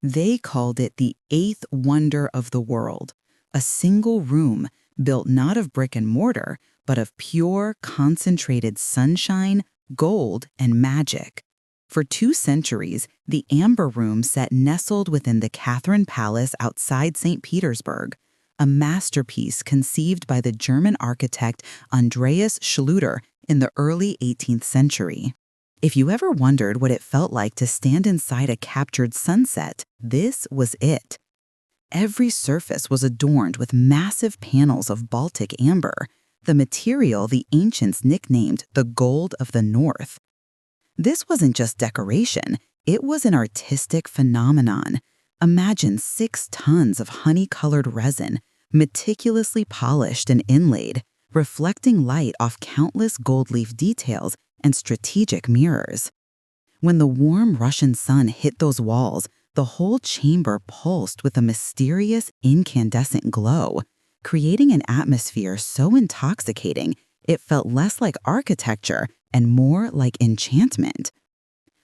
They called it the eighth wonder of the world, a single room built not of brick and mortar, but of pure, concentrated sunshine, gold, and magic. For 2 centuries, the Amber Room sat nestled within the Catherine Palace outside St. Petersburg, a masterpiece conceived by the German architect Andreas Schluter in the early 18th century. If you ever wondered what it felt like to stand inside a captured sunset, this was it. Every surface was adorned with massive panels of Baltic amber, the material the ancients nicknamed the gold of the North. This wasn't just decoration, it was an artistic phenomenon. Imagine 6 tons of honey-colored resin, meticulously polished and inlaid, reflecting light off countless gold leaf details and strategic mirrors. When the warm Russian sun hit those walls, the whole chamber pulsed with a mysterious, incandescent glow, creating an atmosphere so intoxicating it felt less like architecture and more like enchantment.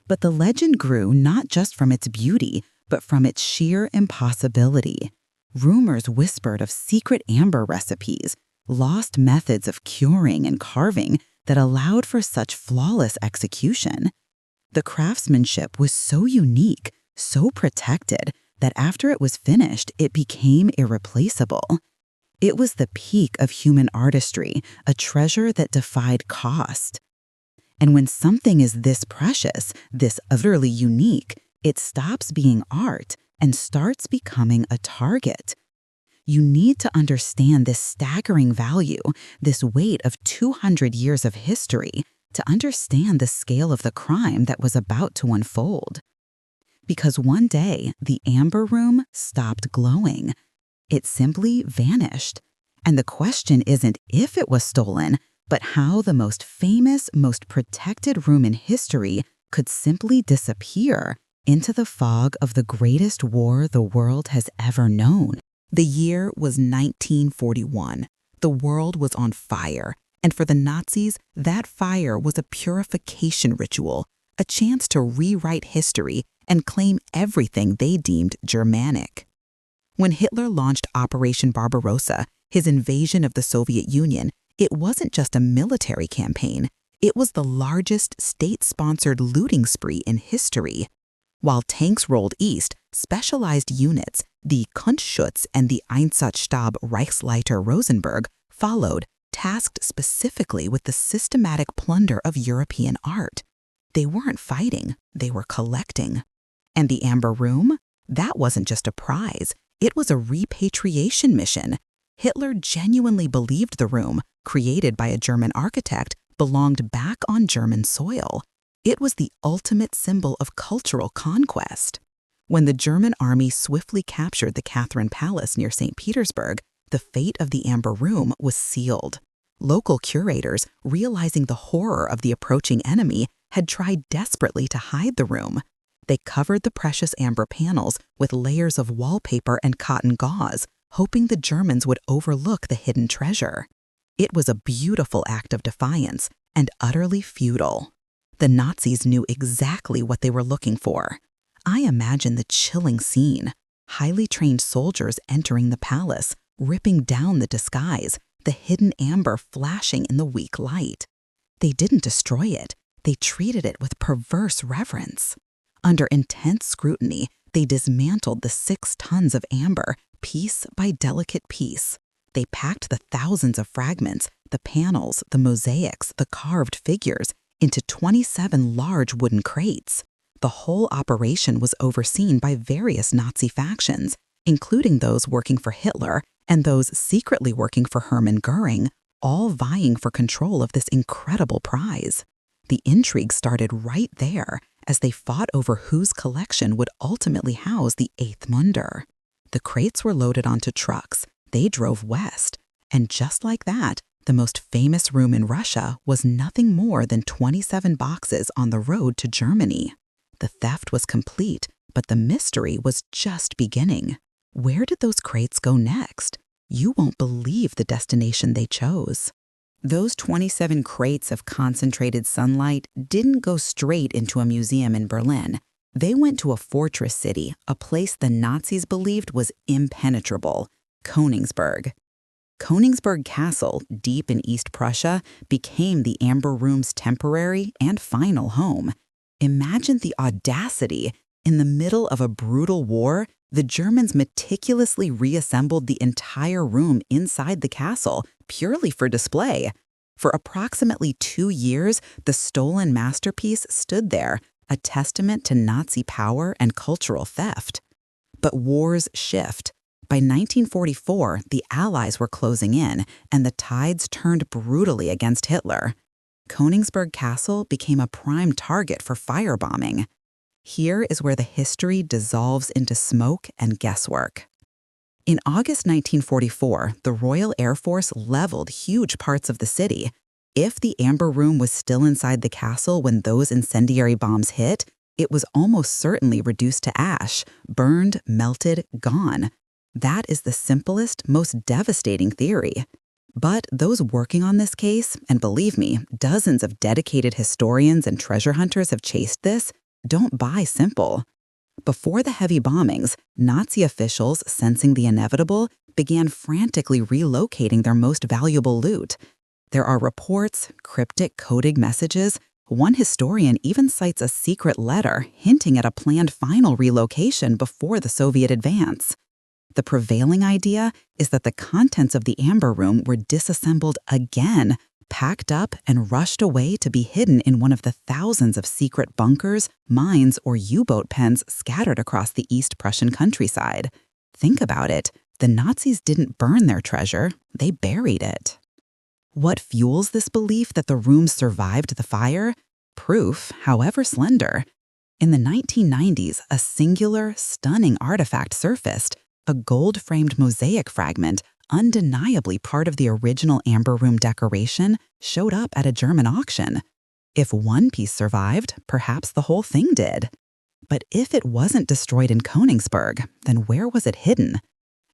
But the legend grew not just from its beauty, but from its sheer impossibility. Rumors whispered of secret amber recipes, lost methods of curing and carving that allowed for such flawless execution. The craftsmanship was so unique, so protected, that after it was finished, it became irreplaceable. It was the peak of human artistry, a treasure that defied cost. And when something is this precious, this utterly unique, it stops being art and starts becoming a target. You need to understand this staggering value, this weight of 200 years of history, to understand the scale of the crime that was about to unfold. Because one day, the Amber Room stopped glowing. It simply vanished. And the question isn't if it was stolen, but how the most famous, most protected room in history could simply disappear into the fog of the greatest war the world has ever known. The year was 1941. The world was on fire, and for the Nazis, that fire was a purification ritual, a chance to rewrite history and claim everything they deemed Germanic. When Hitler launched Operation Barbarossa, his invasion of the Soviet Union, it wasn't just a military campaign, it was the largest state-sponsored looting spree in history. While tanks rolled east, specialized units, the Kunstschutz and the Einsatzstab Reichsleiter Rosenberg, followed, tasked specifically with the systematic plunder of European art. They weren't fighting, they were collecting. And the Amber Room? That wasn't just a prize, it was a repatriation mission. Hitler genuinely believed the room, created by a German architect, belonged back on German soil. It was the ultimate symbol of cultural conquest. When the German army swiftly captured the Catherine Palace near St. Petersburg, the fate of the Amber Room was sealed. Local curators, realizing the horror of the approaching enemy, had tried desperately to hide the room. They covered the precious amber panels with layers of wallpaper and cotton gauze, hoping the Germans would overlook the hidden treasure. It was a beautiful act of defiance and utterly futile. The Nazis knew exactly what they were looking for. I imagine the chilling scene: highly trained soldiers entering the palace, ripping down the disguise, the hidden amber flashing in the weak light. They didn't destroy it, they treated it with perverse reverence. Under intense scrutiny, they dismantled the 6 tons of amber, piece by delicate piece. They packed the thousands of fragments, the panels, the mosaics, the carved figures, into 27 large wooden crates. The whole operation was overseen by various Nazi factions, including those working for Hitler and those secretly working for Hermann Goering, all vying for control of this incredible prize. The intrigue started right there, as they fought over whose collection would ultimately house the eighth wonder. The crates were loaded onto trucks, they drove west, and just like that, the most famous room in Russia was nothing more than 27 boxes on the road to Germany. The theft was complete, but the mystery was just beginning. Where did those crates go next? You won't believe the destination they chose. Those 27 crates of concentrated sunlight didn't go straight into a museum in Berlin. They went to a fortress city, a place the Nazis believed was impenetrable, Königsberg. Königsberg Castle, deep in East Prussia, became the Amber Room's temporary and final home. Imagine the audacity. In the middle of a brutal war, the Germans meticulously reassembled the entire room inside the castle, purely for display. For approximately 2 years, the stolen masterpiece stood there, a testament to Nazi power and cultural theft. But wars shift. By 1944, the Allies were closing in, and the tides turned brutally against Hitler. Königsberg Castle became a prime target for firebombing. Here is where the history dissolves into smoke and guesswork. In August 1944, the Royal Air Force leveled huge parts of the city. If the Amber Room was still inside the castle when those incendiary bombs hit, it was almost certainly reduced to ash, burned, melted, gone. That is the simplest, most devastating theory. But those working on this case, and believe me, dozens of dedicated historians and treasure hunters have chased this, don't buy simple. Before the heavy bombings, Nazi officials, sensing the inevitable, began frantically relocating their most valuable loot. There are reports, cryptic coded messages. One historian even cites a secret letter hinting at a planned final relocation before the Soviet advance. The prevailing idea is that the contents of the Amber Room were disassembled again, packed up and rushed away to be hidden in one of the thousands of secret bunkers, mines, or U-boat pens scattered across the East Prussian countryside. Think about it. The Nazis didn't burn their treasure, they buried it. What fuels this belief that the room survived the fire? Proof, however slender. In the 1990s, a singular, stunning artifact surfaced, a gold-framed mosaic fragment, undeniably part of the original Amber Room decoration, showed up at a German auction. If one piece survived, perhaps the whole thing did. But if it wasn't destroyed in Königsberg, then where was it hidden?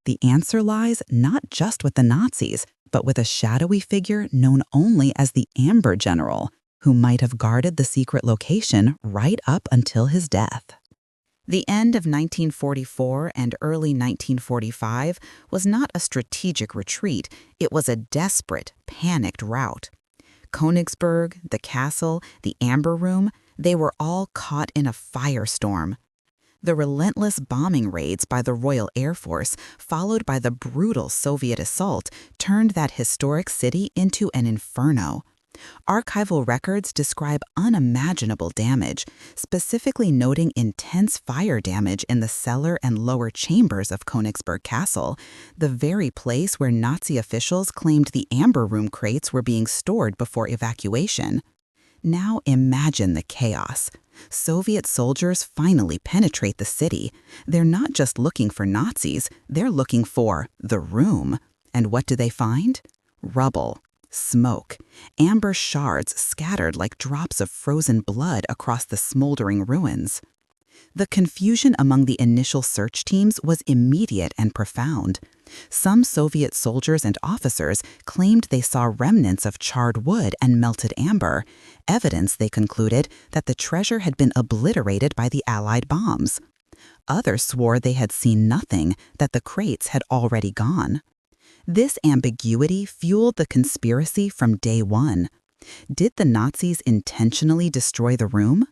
The answer lies not just with the Nazis, but with a shadowy figure known only as the Amber General, who might have guarded the secret location right up until his death. The end of 1944 and early 1945 was not a strategic retreat, it was a desperate, panicked rout. Königsberg, the castle, the Amber Room, they were all caught in a firestorm. The relentless bombing raids by the Royal Air Force, followed by the brutal Soviet assault, turned that historic city into an inferno. Archival records describe unimaginable damage, specifically noting intense fire damage in the cellar and lower chambers of Königsberg Castle, the very place where Nazi officials claimed the Amber Room crates were being stored before evacuation. Now imagine the chaos. Soviet soldiers finally penetrate the city. They're not just looking for Nazis, they're looking for the room. And what do they find? Rubble. Smoke, amber shards scattered like drops of frozen blood across the smoldering ruins. The confusion among the initial search teams was immediate and profound. Some Soviet soldiers and officers claimed they saw remnants of charred wood and melted amber, evidence, they concluded, that the treasure had been obliterated by the Allied bombs. Others swore they had seen nothing, that the crates had already gone. This ambiguity fueled the conspiracy from day one. Did the Nazis intentionally destroy the room?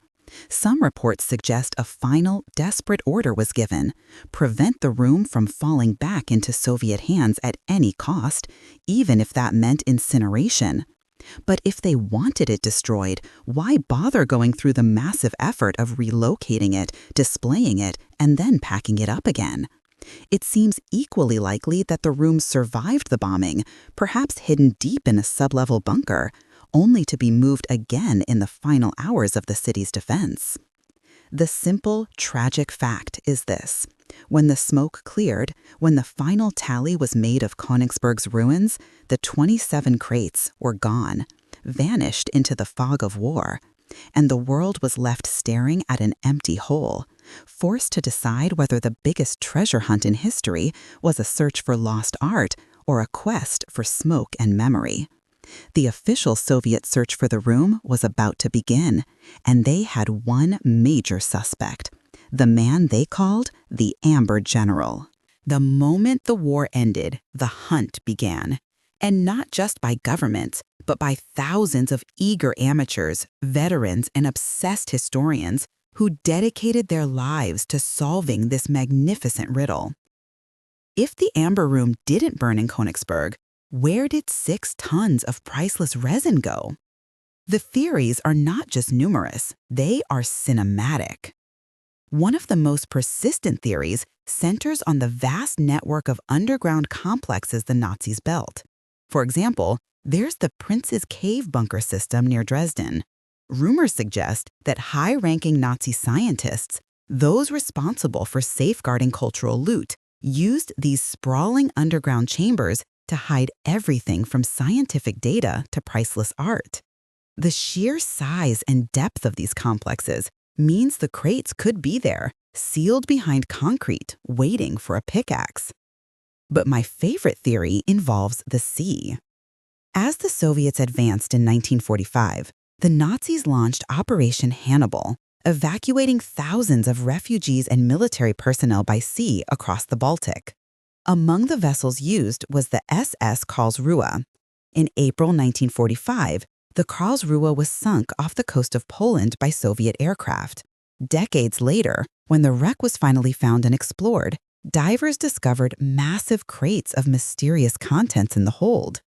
Some reports suggest a final, desperate order was given: prevent the room from falling back into Soviet hands at any cost, even if that meant incineration. But if they wanted it destroyed, why bother going through the massive effort of relocating it, displaying it, and then packing it up again? It seems equally likely that the room survived the bombing, perhaps hidden deep in a sublevel bunker, only to be moved again in the final hours of the city's defense. The simple, tragic fact is this: when the smoke cleared, when the final tally was made of Königsberg's ruins, the 27 crates were gone, vanished into the fog of war, and the world was left staring at an empty hole, forced to decide whether the biggest treasure hunt in history was a search for lost art or a quest for smoke and memory. The official Soviet search for the room was about to begin, and they had one major suspect: the man they called the Amber General. The moment the war ended, the hunt began. And not just by governments, but by thousands of eager amateurs, veterans, and obsessed historians who dedicated their lives to solving this magnificent riddle. If the Amber Room didn't burn in Königsberg, where did 6 tons of priceless resin go? The theories are not just numerous, they are cinematic. One of the most persistent theories centers on the vast network of underground complexes the Nazis built. For example, there's the Prince's Cave bunker system near Dresden. Rumors suggest that high-ranking Nazi scientists, those responsible for safeguarding cultural loot, used these sprawling underground chambers to hide everything from scientific data to priceless art. The sheer size and depth of these complexes means the crates could be there, sealed behind concrete, waiting for a pickaxe. But my favorite theory involves the sea. As the Soviets advanced in 1945, the Nazis launched Operation Hannibal, evacuating thousands of refugees and military personnel by sea across the Baltic. Among the vessels used was the SS Karlsruhe. In April 1945, the Karlsruhe was sunk off the coast of Poland by Soviet aircraft. Decades later, when the wreck was finally found and explored, divers discovered massive crates of mysterious contents in the hold.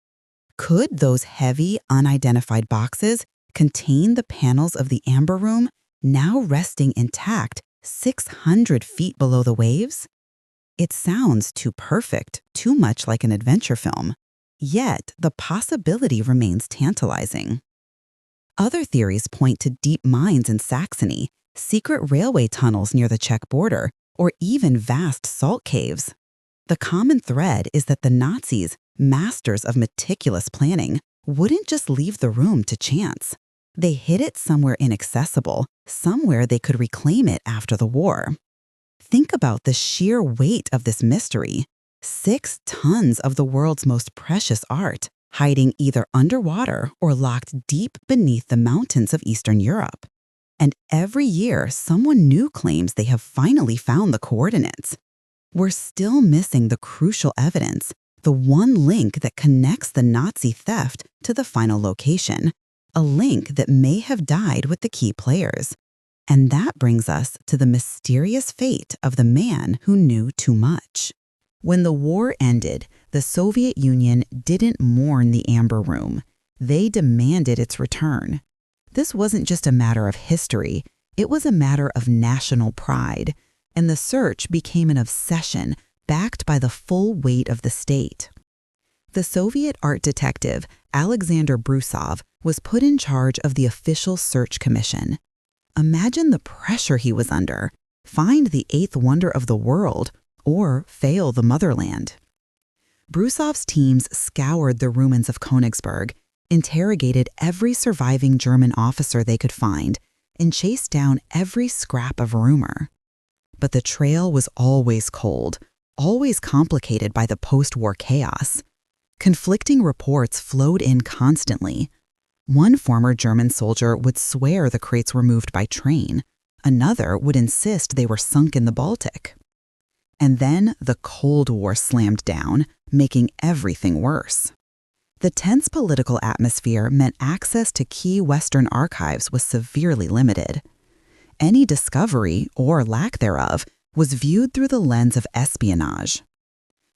Could those heavy, unidentified boxes contain the panels of the Amber Room, now resting intact 600 feet below the waves? It sounds too perfect, too much like an adventure film. Yet, the possibility remains tantalizing. Other theories point to deep mines in Saxony, secret railway tunnels near the Czech border, or even vast salt caves. The common thread is that the Nazis, masters of meticulous planning, wouldn't just leave the room to chance. They hid it somewhere inaccessible, somewhere they could reclaim it after the war. Think about the sheer weight of this mystery. 6 tons of the world's most precious art, hiding either underwater or locked deep beneath the mountains of Eastern Europe. And every year, someone new claims they have finally found the coordinates. We're still missing the crucial evidence, the one link that connects the Nazi theft to the final location, a link that may have died with the key players. And that brings us to the mysterious fate of the man who knew too much. When the war ended, the Soviet Union didn't mourn the Amber Room. They demanded its return. This wasn't just a matter of history, it was a matter of national pride, and the search became an obsession backed by the full weight of the state. The Soviet art detective Alexander Brusov was put in charge of the official search commission. Imagine the pressure he was under. Find the 8th wonder of the world, or fail the motherland. Brusov's teams scoured the ruins of Königsberg, interrogated every surviving German officer they could find, and chased down every scrap of rumor. But the trail was always cold, always complicated by the post-war chaos. Conflicting reports flowed in constantly. One former German soldier would swear the crates were moved by train. Another would insist they were sunk in the Baltic. And then the Cold War slammed down, making everything worse. The tense political atmosphere meant access to key Western archives was severely limited. Any discovery, or lack thereof, was viewed through the lens of espionage.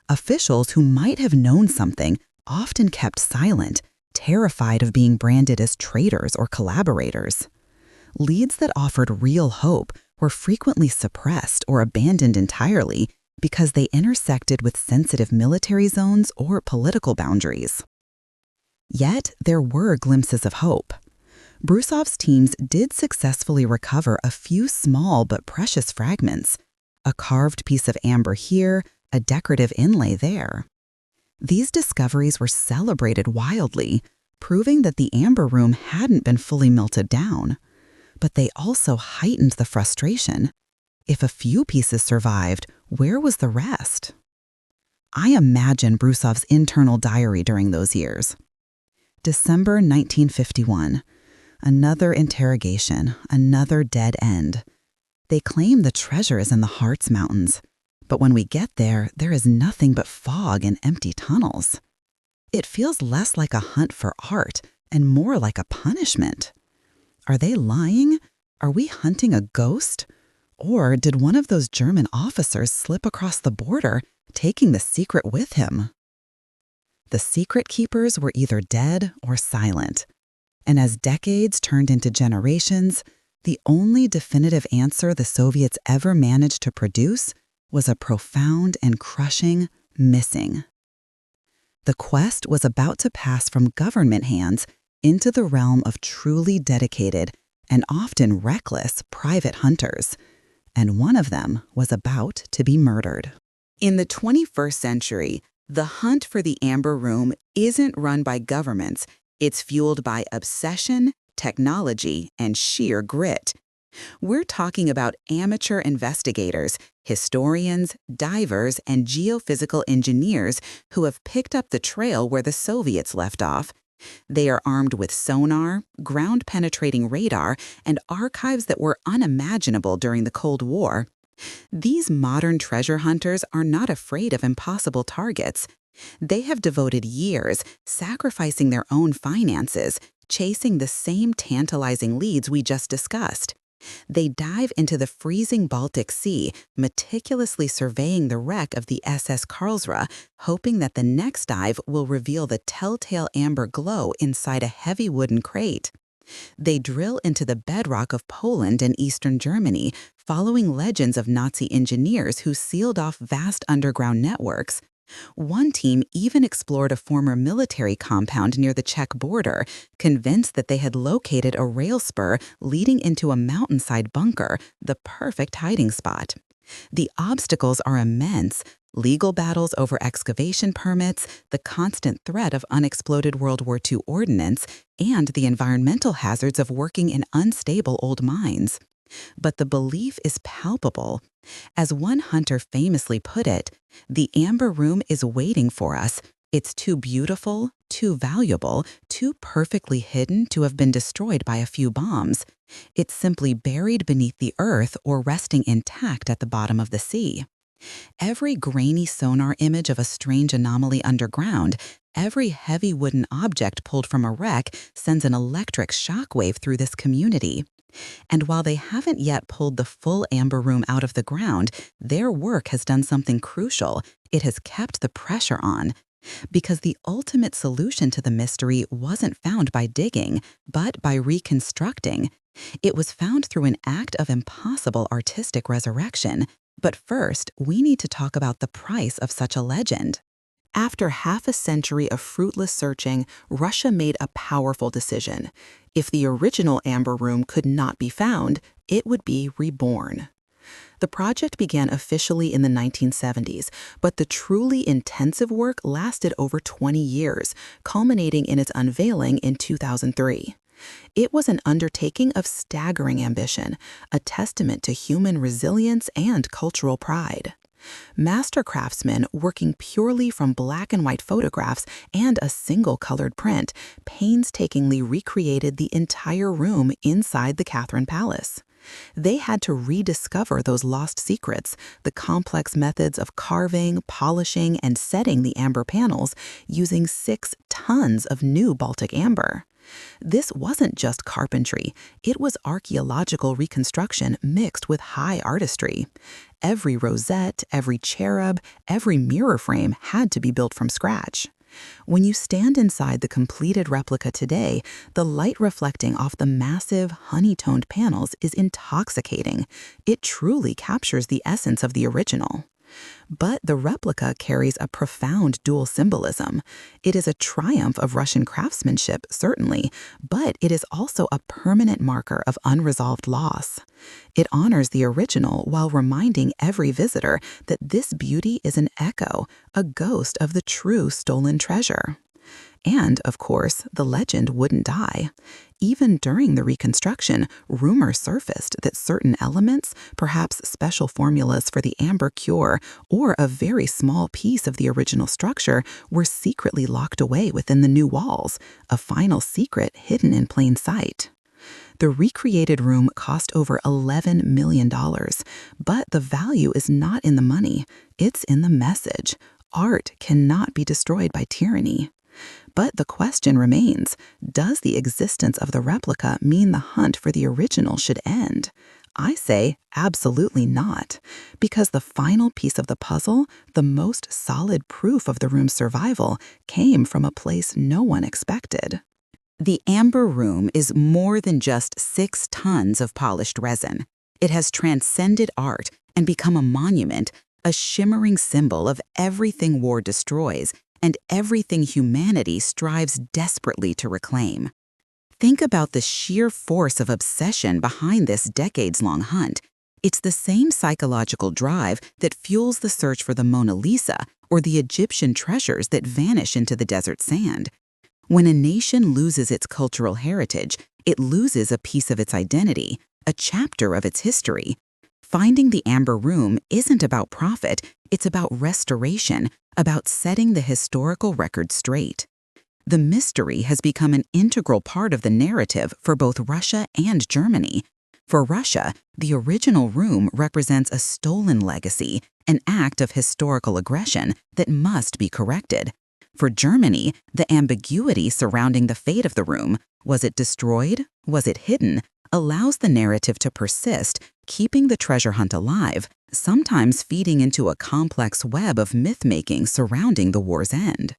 Officials who might have known something often kept silent, terrified of being branded as traitors or collaborators. Leads that offered real hope were frequently suppressed or abandoned entirely because they intersected with sensitive military zones or political boundaries. Yet, there were glimpses of hope. Brusov's teams did successfully recover a few small but precious fragments, a carved piece of amber here, a decorative inlay there. These discoveries were celebrated wildly, proving that the Amber Room hadn't been fully melted down. But they also heightened the frustration. If a few pieces survived, where was the rest? I imagine Brusov's internal diary during those years. December 1951. Another interrogation, another dead end. They claim the treasure is in the Harz Mountains, but when we get there, there is nothing but fog and empty tunnels. It feels less like a hunt for art and more like a punishment. Are they lying? Are we hunting a ghost? Or did one of those German officers slip across the border, taking the secret with him? The secret keepers were either dead or silent. And as decades turned into generations, the only definitive answer the Soviets ever managed to produce was a profound and crushing missing. The quest was about to pass from government hands into the realm of truly dedicated and often reckless private hunters, and one of them was about to be murdered. In the 21st century, the hunt for the Amber Room isn't run by governments. It's fueled by obsession, technology, and sheer grit. We're talking about amateur investigators, historians, divers, and geophysical engineers who have picked up the trail where the Soviets left off. They are armed with sonar, ground-penetrating radar, and archives that were unimaginable during the Cold War. These modern treasure hunters are not afraid of impossible targets. They have devoted years sacrificing their own finances, chasing the same tantalizing leads we just discussed. They dive into the freezing Baltic Sea, meticulously surveying the wreck of the SS Karlsruhe, hoping that the next dive will reveal the telltale amber glow inside a heavy wooden crate. They drill into the bedrock of Poland and eastern Germany, following legends of Nazi engineers who sealed off vast underground networks. One team even explored a former military compound near the Czech border, convinced that they had located a rail spur leading into a mountainside bunker, the perfect hiding spot. The obstacles are immense: legal battles over excavation permits, the constant threat of unexploded World War II ordnance, and the environmental hazards of working in unstable old mines. But the belief is palpable. As one hunter famously put it, "The Amber Room is waiting for us. It's too beautiful, too valuable, too perfectly hidden to have been destroyed by a few bombs. It's simply buried beneath the earth or resting intact at the bottom of the sea." Every grainy sonar image of a strange anomaly underground, every heavy wooden object pulled from a wreck sends an electric shockwave through this community. And while they haven't yet pulled the full Amber Room out of the ground, their work has done something crucial. It has kept the pressure on. Because the ultimate solution to the mystery wasn't found by digging, but by reconstructing. It was found through an act of impossible artistic resurrection. But first, we need to talk about the price of such a legend. After half a century of fruitless searching, Russia made a powerful decision. If the original Amber Room could not be found, it would be reborn. The project began officially in the 1970s, but the truly intensive work lasted over 20 years, culminating in its unveiling in 2003. It was an undertaking of staggering ambition, a testament to human resilience and cultural pride. Master craftsmen, working purely from black and white photographs and a single colored print, painstakingly recreated the entire room inside the Catherine Palace. They had to rediscover those lost secrets, the complex methods of carving, polishing, and setting the amber panels using 6 tons of new Baltic amber. This wasn't just carpentry, it was archaeological reconstruction mixed with high artistry. Every rosette, every cherub, every mirror frame had to be built from scratch. When you stand inside the completed replica today, the light reflecting off the massive, honey-toned panels is intoxicating. It truly captures the essence of the original. But the replica carries a profound dual symbolism. It is a triumph of Russian craftsmanship, certainly, but it is also a permanent marker of unresolved loss. It honors the original while reminding every visitor that this beauty is an echo, a ghost of the true stolen treasure. And, of course, the legend wouldn't die. Even during the reconstruction, rumors surfaced that certain elements, perhaps special formulas for the amber cure, or a very small piece of the original structure, were secretly locked away within the new walls, a final secret hidden in plain sight. The recreated room cost over $11 million, but the value is not in the money, it's in the message. Art cannot be destroyed by tyranny. But the question remains, does the existence of the replica mean the hunt for the original should end? I say absolutely not, because the final piece of the puzzle, the most solid proof of the room's survival, came from a place no one expected. The amber room is more than just 6 tons of polished resin. It has transcended art and become a monument, a shimmering symbol of everything war destroys and everything humanity strives desperately to reclaim. Think about the sheer force of obsession behind this decades-long hunt. It's the same psychological drive that fuels the search for the Mona Lisa or the Egyptian treasures that vanish into the desert sand. When a nation loses its cultural heritage, it loses a piece of its identity, a chapter of its history. Finding the amber room isn't about profit, it's about restoration, about setting the historical record straight. The mystery has become an integral part of the narrative for both Russia and Germany. For Russia, the original room represents a stolen legacy, an act of historical aggression that must be corrected. For Germany, the ambiguity surrounding the fate of the room, was it destroyed, was it hidden, allows the narrative to persist, keeping the treasure hunt alive, sometimes feeding into a complex web of myth-making surrounding the war's end.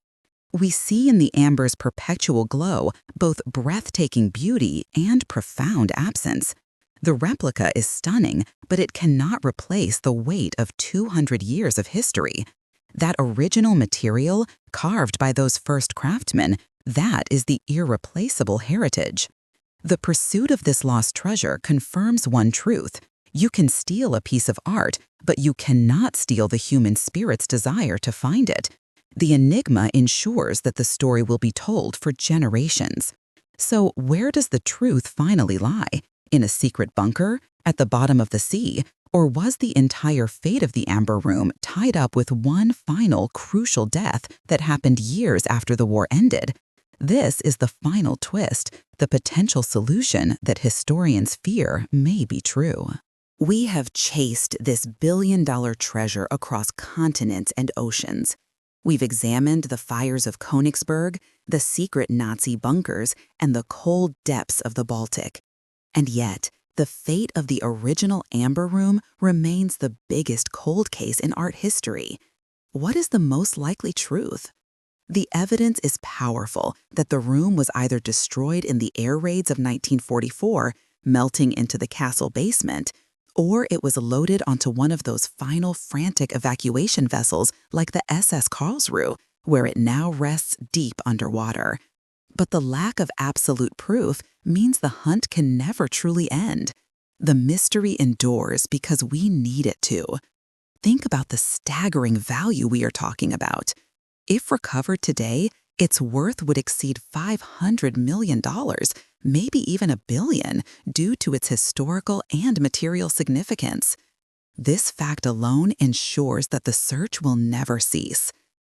We see in the amber's perpetual glow both breathtaking beauty and profound absence. The replica is stunning, but it cannot replace the weight of 200 years of history. That original material, carved by those first craftsmen, that is the irreplaceable heritage. The pursuit of this lost treasure confirms one truth. You can steal a piece of art, but you cannot steal the human spirit's desire to find it. The enigma ensures that the story will be told for generations. So where does the truth finally lie? In a secret bunker? At the bottom of the sea? Or was the entire fate of the amber room tied up with one final crucial death that happened years after the war ended? This is the final twist, the potential solution that historians fear may be true. We have chased this billion-dollar treasure across continents and oceans. We've examined the fires of Königsberg, the secret Nazi bunkers, and the cold depths of the Baltic. And yet, the fate of the original amber room remains the biggest cold case in art history. What is the most likely truth? The evidence is powerful that the room was either destroyed in the air raids of 1944, melting into the castle basement, or it was loaded onto one of those final frantic evacuation vessels like the SS Karlsruhe, where it now rests deep underwater. But the lack of absolute proof means the hunt can never truly end. The mystery endures because we need it to. Think about the staggering value we are talking about. If recovered today, its worth would exceed $500 million, maybe even $1 billion, due to its historical and material significance. This fact alone ensures that the search will never cease.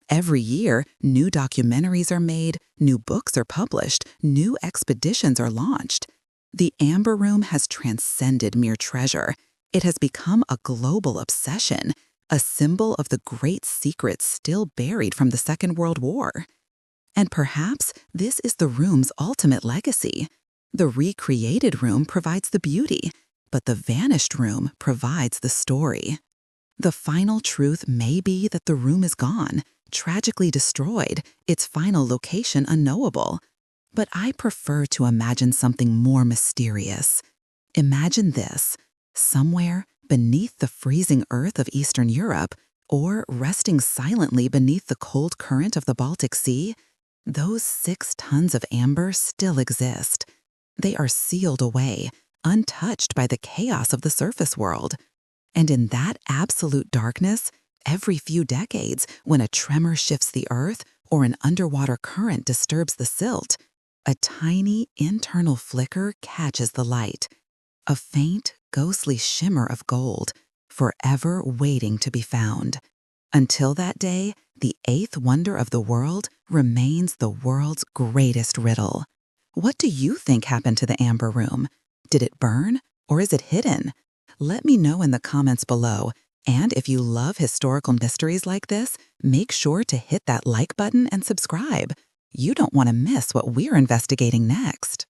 Every year, new documentaries are made, new books are published, new expeditions are launched. The Amber Room has transcended mere treasure. It has become a global obsession, a symbol of the great secrets still buried from the Second World War. And perhaps this is the room's ultimate legacy. The recreated room provides the beauty, but the vanished room provides the story. The final truth may be that the room is gone, tragically destroyed, its final location unknowable. But I prefer to imagine something more mysterious. Imagine this: somewhere beneath the freezing earth of Eastern Europe, or resting silently beneath the cold current of the Baltic Sea, those 6 tons of amber still exist. They are sealed away, untouched by the chaos of the surface world. And in that absolute darkness, every few decades, when a tremor shifts the earth or an underwater current disturbs the silt, a tiny internal flicker catches the light, a faint, ghostly shimmer of gold, forever waiting to be found. Until that day, the 8th wonder of the world remains the world's greatest riddle. What do you think happened to the Amber Room? Did it burn, or is it hidden? Let me know in the comments below. And if you love historical mysteries like this, make sure to hit that like button and subscribe. You don't want to miss what we're investigating next.